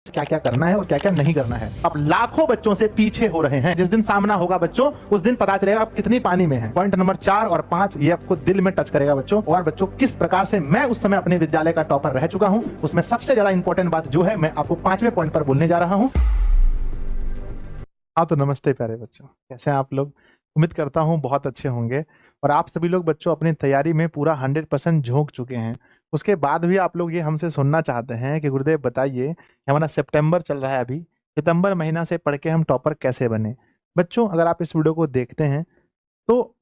क्या क्या करना है और क्या क्या नहीं करना है। अब लाखों बच्चों से पीछे हो रहे हैं। जिस दिन सामना होगा बच्चों, उस दिन पता चलेगा आप कितनी पानी में हैं। पॉइंट नंबर 4 और 5 ये आपको दिल में टच करेगा बच्चों। और बच्चों, किस प्रकार से मैं उस समय अपने विद्यालय का टॉपर रह चुका हूं, उसमें सबसे ज्यादा इंपॉर्टेंट बात जो है मैं आपको 5वें पॉइंट पर बोलने जा रहा हूं। हाँ तो नमस्ते प्यारे बच्चों, कैसे हैं आप लोग। उम्मीद करता हूँ बहुत अच्छे होंगे। और आप सभी लोग बच्चों अपनी तैयारी में पूरा 100% झोंक चुके हैं। उसके बाद भी आप लोग ये हमसे सुनना चाहते हैं कि गुरुदेव बताइए कि हमारा सितंबर चल रहा है अभी, सितंबर महीना से पढ़ के हम टॉपर कैसे बने। बच्चों, अगर आप इस वीडियो को देखते हैं तो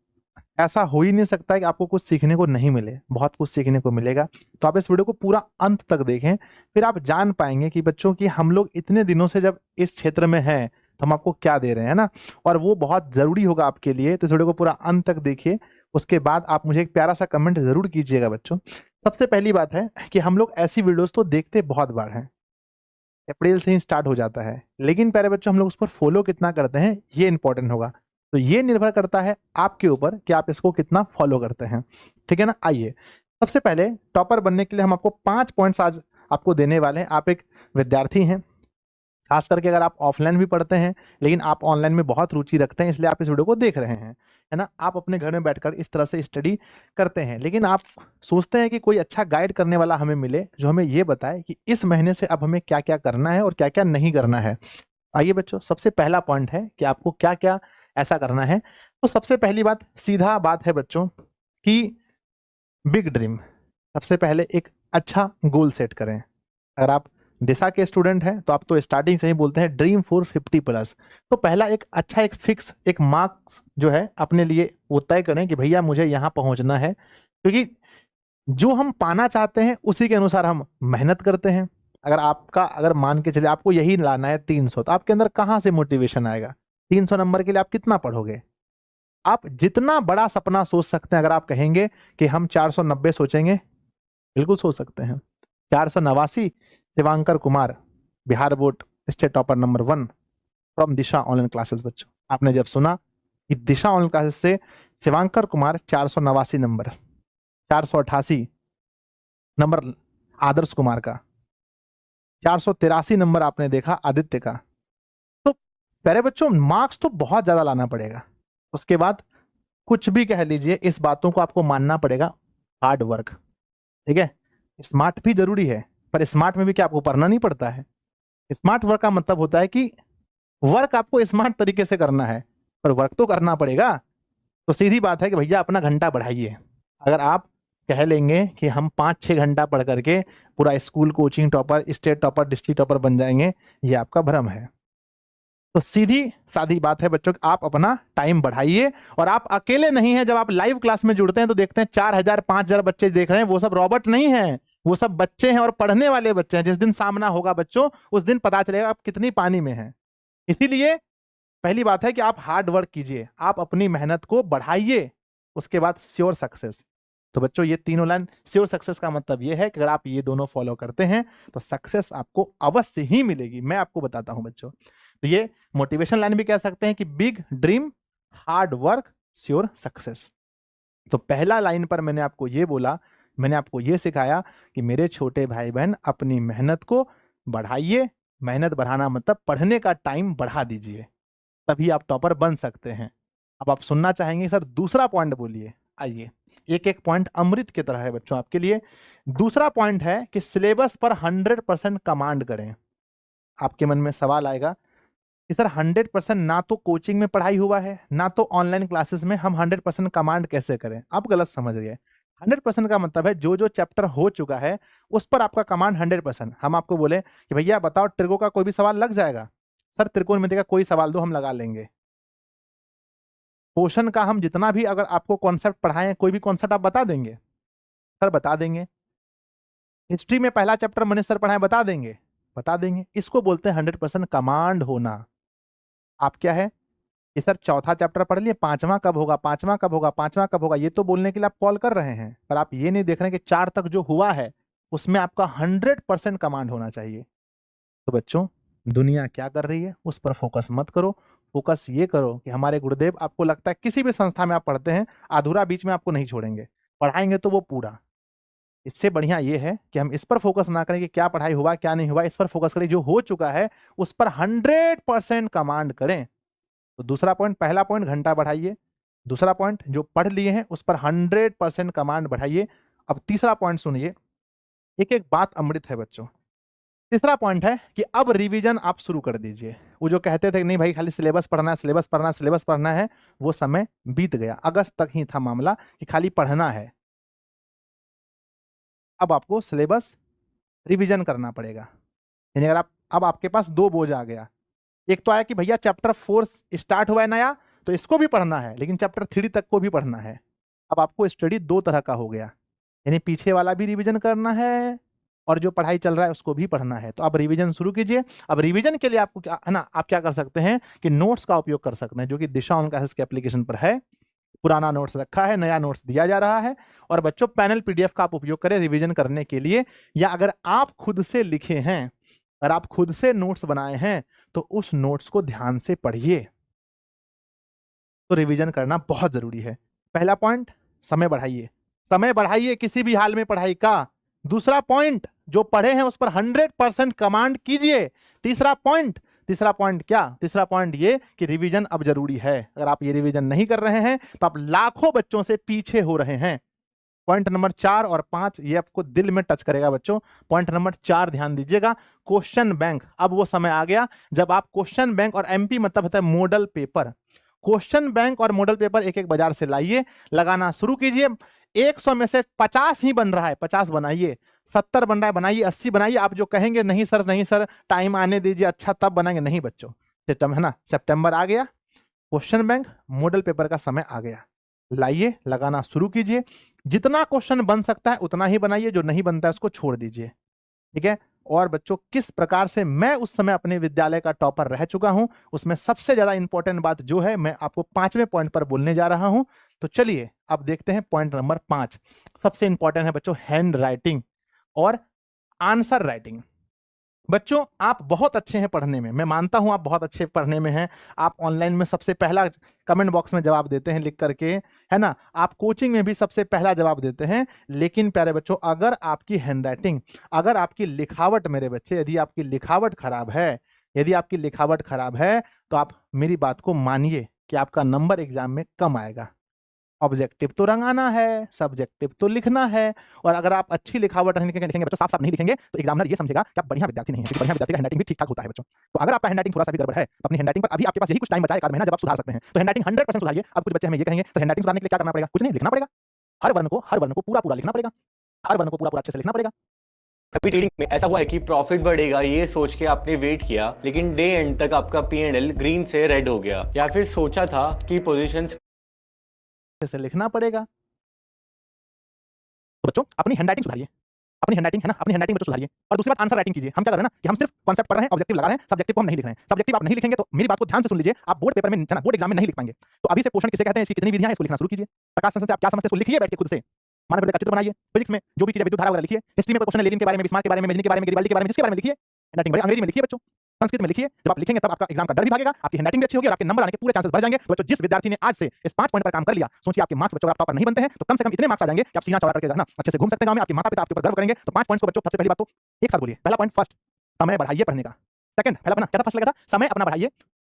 ऐसा हो ही नहीं सकता है कि आपको कुछ सीखने को नहीं मिले। बहुत कुछ सीखने को मिलेगा। तो आप इस वीडियो को पूरा अंत तक देखें, फिर आप जान पाएंगे कि बच्चों की हम लोग इतने दिनों से जब इस क्षेत्र में हैं तो हम आपको क्या दे रहे हैं ना। और वो बहुत जरूरी होगा आपके लिए। तो इस वीडियो को पूरा अंत तक देखिए। उसके बाद आप मुझे एक प्यारा सा कमेंट जरूर कीजिएगा बच्चों। सबसे पहली बात है कि हम लोग ऐसी वीडियोस तो देखते बहुत बार हैं, अप्रैल से ही स्टार्ट हो जाता है, लेकिन प्यारे बच्चों हम लोग उस पर फॉलो कितना करते हैं ये इंपॉर्टेंट होगा। तो ये निर्भर करता है आपके ऊपर कि आप इसको कितना फॉलो करते हैं। ठीक है ना। आइए, सबसे पहले टॉपर बनने के लिए हम आपको 5 पॉइंट्स आज आपको देने वाले हैं। आप एक विद्यार्थी हैं, खास करके अगर आप ऑफलाइन भी पढ़ते हैं लेकिन आप ऑनलाइन में बहुत रुचि रखते हैं, इसलिए आप इस वीडियो को देख रहे हैं, है ना। आप अपने घर में बैठकर इस तरह से स्टडी करते हैं, लेकिन आप सोचते हैं कि कोई अच्छा गाइड करने वाला हमें मिले जो हमें ये बताए कि इस महीने से अब हमें क्या क्या करना है और क्या क्या नहीं करना है। आइए बच्चों, सबसे पहला पॉइंट है कि आपको क्या क्या ऐसा करना है। तो सबसे पहली बात, सीधा बात है बच्चों कि बिग ड्रीम। सबसे पहले एक अच्छा गोल सेट करें। अगर आप दिशा के स्टूडेंट हैं तो आप तो स्टार्टिंग से ही बोलते हैं ड्रीम फॉर 50+। तो पहला एक अच्छा एक फिक्स एक मार्क्स जो है अपने लिए वो तय करें कि भैया मुझे यहाँ पहुंचना है, क्योंकि जो हम पाना चाहते हैं उसी के अनुसार हम मेहनत करते हैं। अगर मान के चले आपको यही लाना है 300, तो आपके अंदर कहाँ से मोटिवेशन आएगा। 300 नंबर के लिए आप कितना पढ़ोगे। आप जितना बड़ा सपना सोच सकते हैं, अगर आप कहेंगे कि हम 490 सोचेंगे, बिल्कुल सोच सकते हैं। 489 Shivankar Kumar, Bihar board state topper number 1 from Disha online classes. बच्चों, आपने जब सुना कि दिशा ऑनलाइन क्लासेस से शिवांकर कुमार 489 नंबर, 488 नंबर आदर्श कुमार का, 483 नंबर आपने देखा आदित्य का। तो प्यारे बच्चों, मार्क्स तो बहुत ज्यादा लाना पड़ेगा। उसके बाद कुछ भी कह लीजिए, इस बातों को आपको मानना पड़ेगा, हार्ड वर्क। ठीक है, स्मार्ट भी जरूरी है, पर स्मार्ट में भी क्या आपको पढ़ना नहीं पड़ता है। स्मार्ट वर्क का मतलब होता है कि वर्क आपको स्मार्ट तरीके से करना है, पर वर्क तो करना पड़ेगा। तो सीधी बात है कि भैया अपना घंटा बढ़ाइए। अगर आप कह लेंगे कि हम 5-6 घंटा पढ़ करके पूरा school coaching topper, state topper, district topper बन जाएंगे, ये आपका भ्रम है। तो सीधी सादी बात है बच्चों, आप अपना टाइम बढ़ाइए। और आप अकेले नहीं हैं। जब आप लाइव क्लास में जुड़ते हैं तो देखते हैं 4000 5000 बच्चे देख रहे हैं। वो सब रॉबोट नहीं हैं, वो सब बच्चे हैं और पढ़ने वाले बच्चे हैं। जिस दिन सामना होगा बच्चों, उस दिन पता चलेगा आप कितनी पानी में हैं। इसीलिए पहली बात है कि आप हार्ड वर्क कीजिए, आप अपनी मेहनत को बढ़ाइए। उसके बाद श्योर सक्सेस। तो बच्चों, ये तीनों लाइन श्योर सक्सेस का मतलब ये है कि अगर आप ये दोनों फॉलो करते हैं तो सक्सेस आपको अवश्य ही मिलेगी। मैं आपको बताता हूं बच्चों। तो ये मोटिवेशन लाइन भी कह सकते हैं कि big dream, hard work, sure success. तो पहला लाइन पर मैंने आपको ये बोला, मैंने आपको ये सिखाया कि मेरे छोटे भाई बहन अपनी मेहनत को बढ़ाइए। मेहनत बढ़ाना मतलब पढ़ने का टाइम बढ़ा दीजिए, तभी आप टॉपर बन सकते हैं। अब आप सुनना चाहेंगे सर दूसरा पॉइंट बोलिए। आइए, एक एक पॉइंट अमृत की तरह है बच्चों आपके लिए। दूसरा पॉइंट है कि सिलेबस पर 100% कमांड करें। आपके मन में सवाल आएगा कि सर 100% ना तो कोचिंग में पढ़ाई हुआ है, ना तो ऑनलाइन क्लासेस में, हम 100% कमांड कैसे करें। आप गलत समझ गए। 100% का मतलब है जो जो चैप्टर हो चुका है उस पर आपका कमांड 100%। हम आपको बोले कि भैया बताओ त्रिकोण का कोई भी सवाल लग जाएगा, सर त्रिकोण में का कोई सवाल दो हम लगा लेंगे। पोषण का हम जितना भी अगर आपको कॉन्सेप्ट पढ़ाएं, कोई भी कॉन्सेप्ट आप बता देंगे, सर बता देंगे। हिस्ट्री में पहला चैप्टर मनीष सर पढ़ाएं, बता देंगे, बता देंगे। इसको बोलते हैं 100% कमांड होना। आप क्या है कि सर चौथा चैप्टर पढ़ लिए, पांचवा कब होगा, पांचवा कब होगा, पांचवा कब होगा, ये तो बोलने के लिए आप कॉल कर रहे हैं, पर आप ये नहीं देख रहे कि 4 तक जो हुआ है उसमें आपका 100% कमांड होना चाहिए। तो बच्चों, दुनिया क्या कर रही है उस पर फोकस मत करो। फोकस ये करो कि हमारे गुरुदेव, आपको लगता है किसी भी संस्था में आप पढ़ते हैं, अधूरा बीच में आपको नहीं छोड़ेंगे, पढ़ाएंगे तो वो पूरा। इससे बढ़िया ये है कि हम इस पर फोकस ना करें कि क्या पढ़ाई हुआ क्या नहीं हुआ, इस पर फोकस करें जो हो चुका है उस पर 100% कमांड करें। तो दूसरा पॉइंट, पहला पॉइंट घंटा बढ़ाइए, दूसरा पॉइंट जो पढ़ लिए हैं उस पर 100% कमांड बढ़ाइए। अब तीसरा पॉइंट सुनिए, एक एक बात अमृत है बच्चों। तीसरा पॉइंट है कि अब रिवीजन आप शुरू कर दीजिए। वो जो कहते थे कि नहीं भाई खाली सिलेबस पढ़ना है, सिलेबस पढ़ना है, सिलेबस पढ़ना है, वो समय बीत गया। अगस्त तक ही था मामला कि खाली पढ़ना है। अब आपको सिलेबस रिवीजन करना पड़ेगा। यानी अगर आप, अब आपके पास दो बोझ आ गया। एक तो आया कि भैया चैप्टर 4 स्टार्ट हुआ है नया, तो इसको भी पढ़ना है, लेकिन चैप्टर 3 तक को भी पढ़ना है। अब आपको स्टडी दो तरह का हो गया, यानी पीछे वाला भी रिवीजन करना है और जो पढ़ाई चल रहा है उसको भी पढ़ना है। तो आप रिवीजन शुरू कीजिए। अब रिवीजन के लिए आपको क्या है ना, आप क्या कर सकते हैं कि नोट्स का उपयोग कर सकते हैं, जो कि दिशा ऑन क्लासेस के एप्लीकेशन पर है। पुराना नोट्स रखा है, नया नोट्स दिया जा रहा है। और बच्चों पैनल पीडीएफ का आप उपयोग करें रिवीजन करने के लिए, या अगर आप खुद से लिखे हैं, अगर आप खुद से नोट्स बनाए हैं तो उस नोट्स को ध्यान से पढ़िए। तो रिवीजन करना बहुत जरूरी है। पहला पॉइंट, समय बढ़ाइए, समय बढ़ाइए किसी भी हाल में पढ़ाई का। दूसरा पॉइंट, जो पढ़े हैं उस पर 100% कमांड कीजिए। तीसरा पॉइंट, तीसरा पॉइंट क्या, तीसरा पॉइंट ये कि रिवीजन अब जरूरी है। अगर आप ये रिवीजन नहीं कर रहे हैं तो आप लाखों बच्चों से पीछे हो रहे हैं। पॉइंट नंबर 4 और 5 ये आपको दिल में टच करेगा बच्चों। पॉइंट नंबर 4 ध्यान दीजिएगा, क्वेश्चन बैंक। अब वो समय आ गया जब आप क्वेश्चन बैंक, और एमपी मतलब होता है मॉडल पेपर, क्वेश्चन बैंक और मॉडल पेपर एक एक बाजार से लाइए, लगाना शुरू कीजिए। 100 में से 50 ही बन रहा है, 50 बनाइए। 70 बन रहा है बनाइए, 80 बनाइए। आप जो कहेंगे नहीं सर, नहीं सर, टाइम आने दीजिए, अच्छा तब बनाएंगे, नहीं बच्चों, सिस्टम है ना। सितंबर आ गया, क्वेश्चन बैंक मॉडल पेपर का समय आ गया, लाइए, लगाना शुरू कीजिए। जितना क्वेश्चन बन सकता है उतना ही बनाइए, जो नहीं बनता है उसको छोड़ दीजिए, ठीक है। और बच्चों किस प्रकार से मैं उस समय अपने विद्यालय का टॉपर रह चुका हूं, उसमें सबसे ज्यादा इंपॉर्टेंट बात जो है मैं आपको 5वें पॉइंट पर बोलने जा रहा हूं। तो चलिए अब देखते हैं पॉइंट नंबर 5। सबसे इंपॉर्टेंट है बच्चों हैंड राइटिंग और आंसर राइटिंग। बच्चों आप बहुत अच्छे हैं पढ़ने में, मैं मानता हूं आप बहुत अच्छे पढ़ने में हैं। आप ऑनलाइन में सबसे पहला कमेंट बॉक्स में जवाब देते हैं लिख करके, है ना। आप कोचिंग में भी सबसे पहला जवाब देते हैं। लेकिन प्यारे बच्चों, अगर आपकी हैंडराइटिंग, अगर आपकी लिखावट, मेरे बच्चे यदि आपकी लिखावट खराब है, यदि आपकी लिखावट खराब है, तो आप मेरी बात को मानिए कि आपका नंबर एग्जाम में कम आएगा। ऑब्जेक्टिव तो रंगाना है, सब्जेक्टिव तो लिखना है। और अगर आप अच्छी लिखावट नहीं लिखेंगे बच्चों, साफ साफ नहीं लिखेंगे, तो एग्जामिनर ये समझेगा कि आप बढ़िया विद्यार्थी नहीं है। बढ़िया विद्यार्थी का हैंडराइटिंग भी ठीक ठाक होता है बच्चों। तो अगर आपका हैंडराइटिंग थोड़ा सा भी गड़बड़ है, तो अपनी हैंडराइटिंग पर अभी आपके पास यही कुछ टाइम बचा है, एक आध महीना, जब आप सुधार सकते हैं। तो हैंडराइटिंग 100% सुधारिए। अब कुछ बच्चे हमें ये कहेंगे सर हैंडराइटिंग सुधारने के लिए क्या करना पड़ेगा? कुछ नहीं, लिखना पड़ेगा। हर वर्ण को पूरा पूरा लिखना पड़ेगा, हर वर्ण को पूरा पूरा अच्छे से लिखना पड़ेगा। अभी ट्रेडिंग में ऐसा हुआ है कि प्रॉफिट बढ़ेगा ये सोच के आपने वेट किया, लेकिन डे एंड तक आपका P&L ग्रीन से रेड हो गया, या फिर सोचा था कि पोजीशंस से लिखना पड़ेगा। तो बच्चों अपनी हैंडराइटिंग सुधारिए, अपनी हैंडराइटिंग है ना, अपनी हैंडराइटिंग बच्चों सुधारिए। और दूसरी बात आंसर राइटिंग कीजिए। हम क्या कर रहे हैं ना कि हम सिर्फ कॉन्सेप्ट पढ़ रहे हैं, ऑब्जेक्टिव लगा रहे हैं, सब्जेक्टिव को हम नहीं लिख रहे हैं। सब्जेक्टिव आप नहीं लिखेंगे तो मेरी बात को ध्यान से सुन लीजिए, आप बोर्ड पेपर में, है ना, बोर्ड एग्जाम में नहीं लिख पाएंगे। तो अभी से पोषण किसे कहते हैं, इसकी कितनी विधियां हैं, इसको लिखना शुरू कीजिए। प्रकाश संस्था से आप क्या समझते हैं उसको लिखिए बैठ के खुद से। मानव का चित्र बनाइए, फिजिक्स में जो भी चीजें, विद्युत धारा वगैरह लिखिए। हिस्ट्री में कोई क्वेश्चन लेनिन के बारे में, बिस्मार्क के बारे में, मेजनी के बारे में, गेरिबाल्डी के बारे में, जिसके बारे में लिखिए। हैंडराइटिंग बड़ी अंग्रेजी में लिखिए बच्चों, संस्कृत में लिखिए। जब आप लिखेंगे तब आपका एग्जाम का डर भी भागेगा, आपकी हैंडराइटिंग भी अच्छी होगी और आपके नंबर आने के पूरे चांसेस बढ़ जाएंगे। तो बच्चों जिस विद्यार्थी ने आज से इस 5 पॉइंट पर काम कर लिया, सोचिए आपके मार्क्स, बच्चों आप टॉपर नहीं बनते हैं तो कम से कम इतने मार्क्स आ जाएंगे कि आप सीना चौड़ा करके ना अच्छे से घूम सकते हैं गांव में, आपके माता पिता आपके ऊपर गर्व करेंगे। तो 5 पॉइंट्स को बच्चों सबसे पहली बात तो एक साथ बोलिए। पहला पॉइंट फर्स्ट, समय बढ़ाइए पढ़ने का। सेकंड, पहला अपना क्या था, फर्स्ट लगा था समय अपना बढ़ाइए।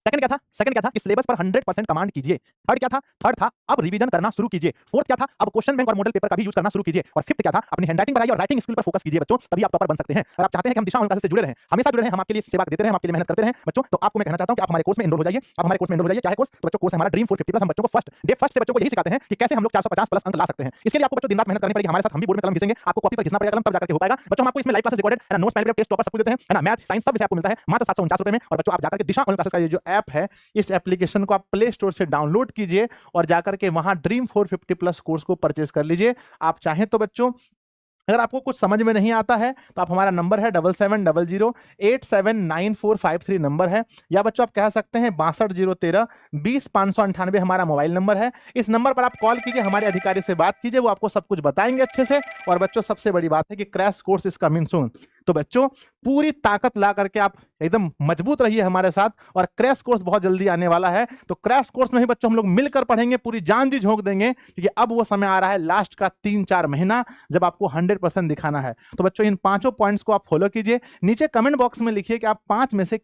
सेकंड क्या था, सेकंड क्या था कि सिलेबस पर 100% कमांड कीजिए। थर्ड क्या था, थर्ड था अब रिवीजन करना शुरू कीजिए। फोर्थ क्या था, अब क्वेश्चन बैंक और मॉडल पेपर का भी यूज करना शुरू कीजिए। और फिफ्थ क्या था, अपनी हैंडराइटिंग बढ़ाइए और राइटिंग स्किल पर फोकस कीजिए बच्चों, तभी आप टॉपर बन सकते हैं। अगर आप चाहते हैं कि हम दिशा ऑनलाइन क्लासेस से जुड़े रहें, हमेशा जुड़े रहें, हम आपके लिए सेवा देते रहें, हम आपके लिए मेहनत करते रहें बच्चों, तो आपको मैं कहना चाहता हूं कि आप हमारे कोर्स में एनरोल हो जाइए। आप हमारे कोर्स में एनरोल हो जाइए। क्या है कोर्स? तो बच्चों कोर्स हमारा ड्रीम 450 प्लस। हम बच्चों को फर्स्ट डे फर्स्ट से बच्चों को यही सिखाते हैं कि कैसे हम लोग 450 प्लस अंक ला सकते हैं। इसके लिए आपको बच्चों दिन रात मेहनत करनी पड़ेगी। हमारे साथ हम भी बोर्ड में कलम घिसेंगे, आपको कॉपी पर घिसना पड़ेगा कलम, तब जाकर के हो पाएगा बच्चों। हम आपको इसमें लाइव क्लासेस रिकॉर्डेड है ना, नोट्स पैनल टेस्ट टॉपर सब कुछ देते हैं, है ना, मैथ साइंस सब विषय आपको मिलता है मात्र 749 रुपए में। और बच्चों आप जाकर के दिशा ऑनलाइन क्लासेस का ये जो ऐप है, इस एप्लीकेशन को आप प्ले स्टोर से डाउनलोड कीजिए और जाकर के वहां ड्रीम 450 प्लस कोर्स को परचेज कर लीजिए। आप चाहें तो बच्चों, अगर आपको कुछ समझ में नहीं आता है तो आप, हमारा नंबर है 7700879453 नंबर है, या बच्चों आप कह सकते हैं 6201320598 हमारा मोबाइल नंबर है। इस नंबर पर आप कॉल कीजिए, हमारे अधिकारी से बात कीजिए, वो आपको सब कुछ बताएंगे अच्छे से। और बच्चों सबसे बड़ी बात है कि crash course is coming soon. तो बच्चों पूरी ताकत ला करके आप एकदम मजबूत रहिए हमारे साथ, और क्रैश कोर्स बहुत जल्दी आने वाला है। तो क्रैश कोर्स में ही बच्चों हम लोग मिलकर पढ़ेंगे, पूरी जान जी झोंक देंगे, क्योंकि अब वो समय आ रहा है लास्ट का 3-4 महीना जब आपको 100% दिखाना है। तो बच्चों इन 5 पॉइंट्स को आप फॉलो कीजिए। नीचे कमेंट बॉक्स में लिखिए कि आप 5 में से